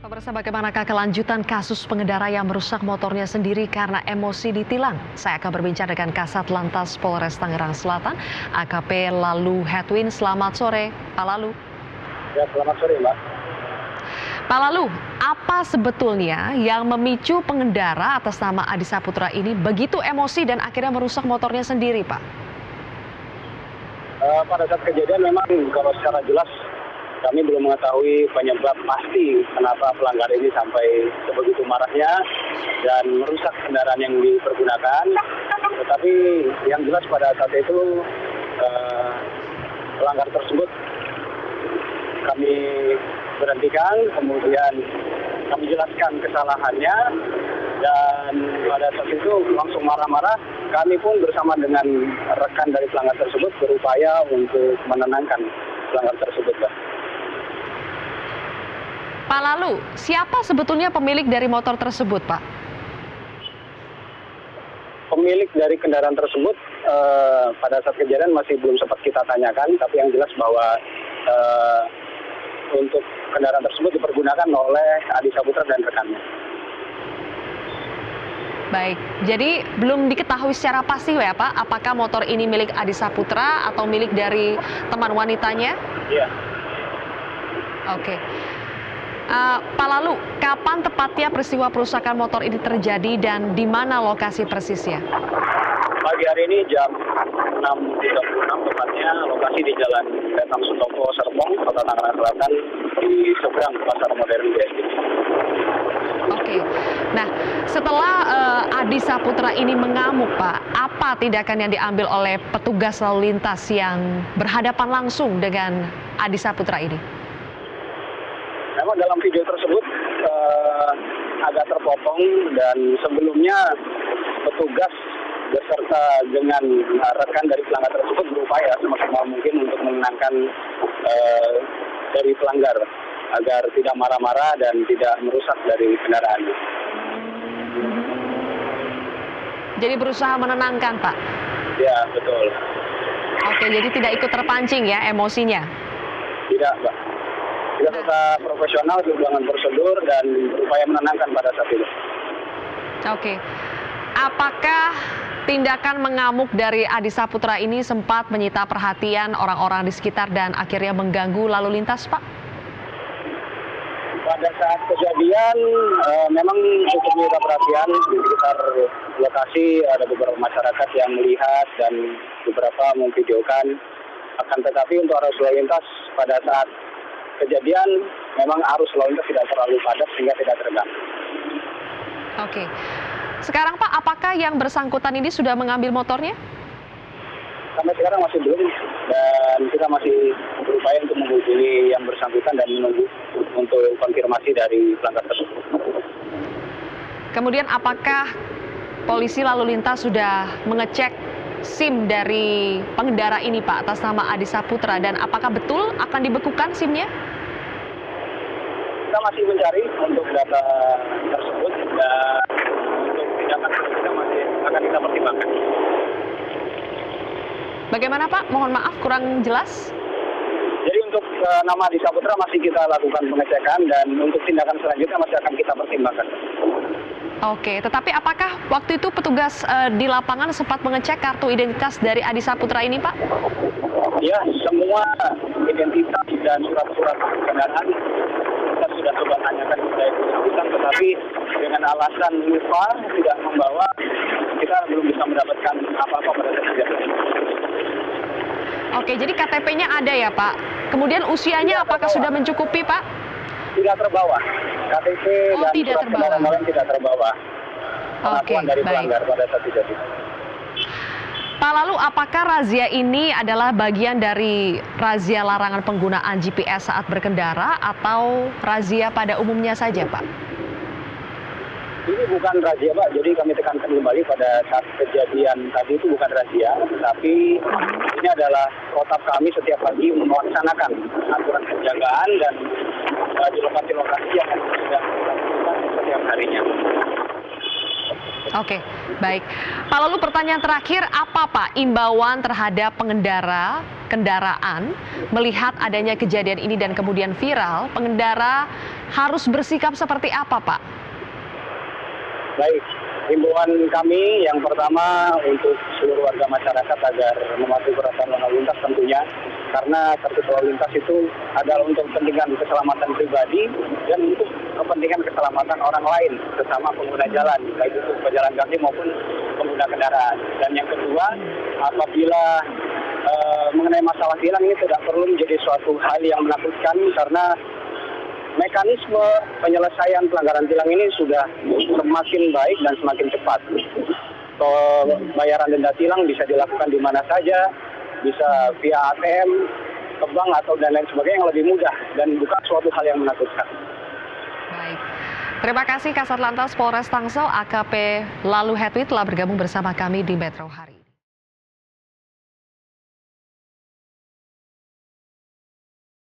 Pemirsa, bagaimanakah kelanjutan kasus pengendara yang merusak motornya sendiri karena emosi ditilang? Saya akan berbincang dengan Kasat Lantas Polres Tangerang Selatan, AKP Lalu Hedwin. Selamat sore, Pak Lalu. Ya, selamat sore, Mbak. Pak Lalu, apa sebetulnya yang memicu pengendara atas nama Adi Saputra ini begitu emosi dan akhirnya merusak motornya sendiri, Pak? Pada saat kejadian memang kalau secara jelas kami belum mengetahui penyebab pasti kenapa pelanggar ini sampai sebegitu marahnya dan merusak kendaraan yang dipergunakan. Tetapi yang jelas pada saat itu pelanggar tersebut kami berhentikan, kemudian kami jelaskan kesalahannya, dan pada saat itu langsung marah-marah. Kami pun bersama dengan rekan dari pelanggar tersebut berupaya untuk menenangkan pelanggar tersebut, Pak. Pak Lalu, siapa sebetulnya pemilik dari motor tersebut, Pak? Pemilik dari kendaraan tersebut pada saat kejadian masih belum sempat kita tanyakan, tapi yang jelas bahwa untuk kendaraan tersebut dipergunakan oleh Adi Saputra dan rekannya. Baik, jadi belum diketahui secara pasti ya Pak, apakah motor ini milik Adi Saputra atau milik dari teman wanitanya? Iya. Oke. Pak Lalu, kapan tepatnya peristiwa perusakan motor ini terjadi dan di mana lokasi persisnya? Pagi hari ini jam 6.36 tepatnya, lokasi di Jalan Petang Sutopo, Serpong, Kota Tangerang Selatan, di seberang Pasar Modern BSD. Oke, nah setelah Adi Saputra ini mengamuk, Pak, apa tindakan yang diambil oleh petugas lalu lintas yang berhadapan langsung dengan Adi Saputra ini? Memang dalam video tersebut agak terpotong, dan sebelumnya petugas beserta dengan rekan dari pelanggar tersebut berupaya semaksimal mungkin untuk menenangkan dari pelanggar agar tidak marah-marah dan tidak merusak dari kendaraannya. Jadi berusaha menenangkan, Pak? Ya, betul. Oke, jadi tidak ikut terpancing ya emosinya? Tidak, Mbak. Kita tetap profesional dengan prosedur dan berupaya menenangkan pada saat itu. Oke. Apakah tindakan mengamuk dari Adi Saputra ini sempat menyita perhatian orang-orang di sekitar dan akhirnya mengganggu lalu lintas, Pak? Pada saat kejadian memang cukup menyita perhatian. Di sekitar lokasi ada beberapa masyarakat yang melihat dan beberapa memvideokan. Akan tetapi untuk arus lalu lintas pada saat kejadian memang arus lalu lintas tidak terlalu padat sehingga tidak terganggu. Oke. Sekarang Pak, apakah yang bersangkutan ini sudah mengambil motornya? Sampai sekarang masih belum, dan kita masih berupaya untuk menghubungi yang bersangkutan dan menunggu untuk konfirmasi dari pelanggar tersebut. Kemudian apakah polisi lalu lintas sudah mengecek SIM dari pengendara ini, Pak, atas nama Adi Saputra, dan apakah betul akan dibekukan SIM-nya? Kita masih mencari untuk data tersebut, dan untuk tindakan kita masih akan kita pertimbangkan. Bagaimana Pak? Mohon maaf kurang jelas. Jadi untuk nama Adi Saputra masih kita lakukan pengecekan, dan untuk tindakan selanjutnya masih akan kita pertimbangkan. Oke, tetapi apakah waktu itu petugas di lapangan sempat mengecek kartu identitas dari Adi Saputra ini, Pak? Ya, semua identitas dan surat-surat kendaraan kita sudah coba tanyakan kepada yang bersangkutan, tetapi dengan alasan lupa tidak membawa, kita belum bisa mendapatkan apa-apa pada saat kejadian. Oke, jadi KTP-nya ada ya, Pak? Kemudian usianya apakah sudah mencukupi, Pak? Tidak terbawa. KTP dan surat kendaraan lain tidak terbawa. Pengakuan dari pelanggar pada saat kejadian. Pak, lalu apakah razia ini adalah bagian dari razia larangan penggunaan GPS saat berkendara atau razia pada umumnya saja, Pak? Ini bukan razia, Pak. Jadi kami tekankan kembali pada saat kejadian tadi itu bukan razia, tapi ini adalah protap kami setiap pagi melaksanakan aturan penjagaan dan di lokasi-lokasi yang sudah dilakukan setiap harinya. Oke, baik. Pak, lalu pertanyaan terakhir, apa Pak imbauan terhadap pengendara kendaraan melihat adanya kejadian ini dan kemudian viral, pengendara harus bersikap seperti apa, Pak? Baik, himbauan kami yang pertama untuk seluruh warga masyarakat agar mematuhi peraturan lalu lintas tentunya, karena tertib lalu lintas itu adalah untuk kepentingan keselamatan pribadi dan untuk kepentingan keselamatan orang lain sesama pengguna jalan, baik itu pejalan kaki maupun pengguna kendaraan. Dan yang kedua, apabila mengenai masalah tilang ini tidak perlu menjadi suatu hal yang menakutkan karena mekanisme penyelesaian pelanggaran tilang ini sudah semakin baik dan semakin cepat. Bayaran denda tilang bisa dilakukan di mana saja, bisa via ATM, ke bank atau dan lain sebagainya yang lebih mudah dan bukan suatu hal yang menakutkan. Baik. Terima kasih Kasat Lantas Polres Tangsel AKP Lalu Hetwi telah bergabung bersama kami di Metro hari.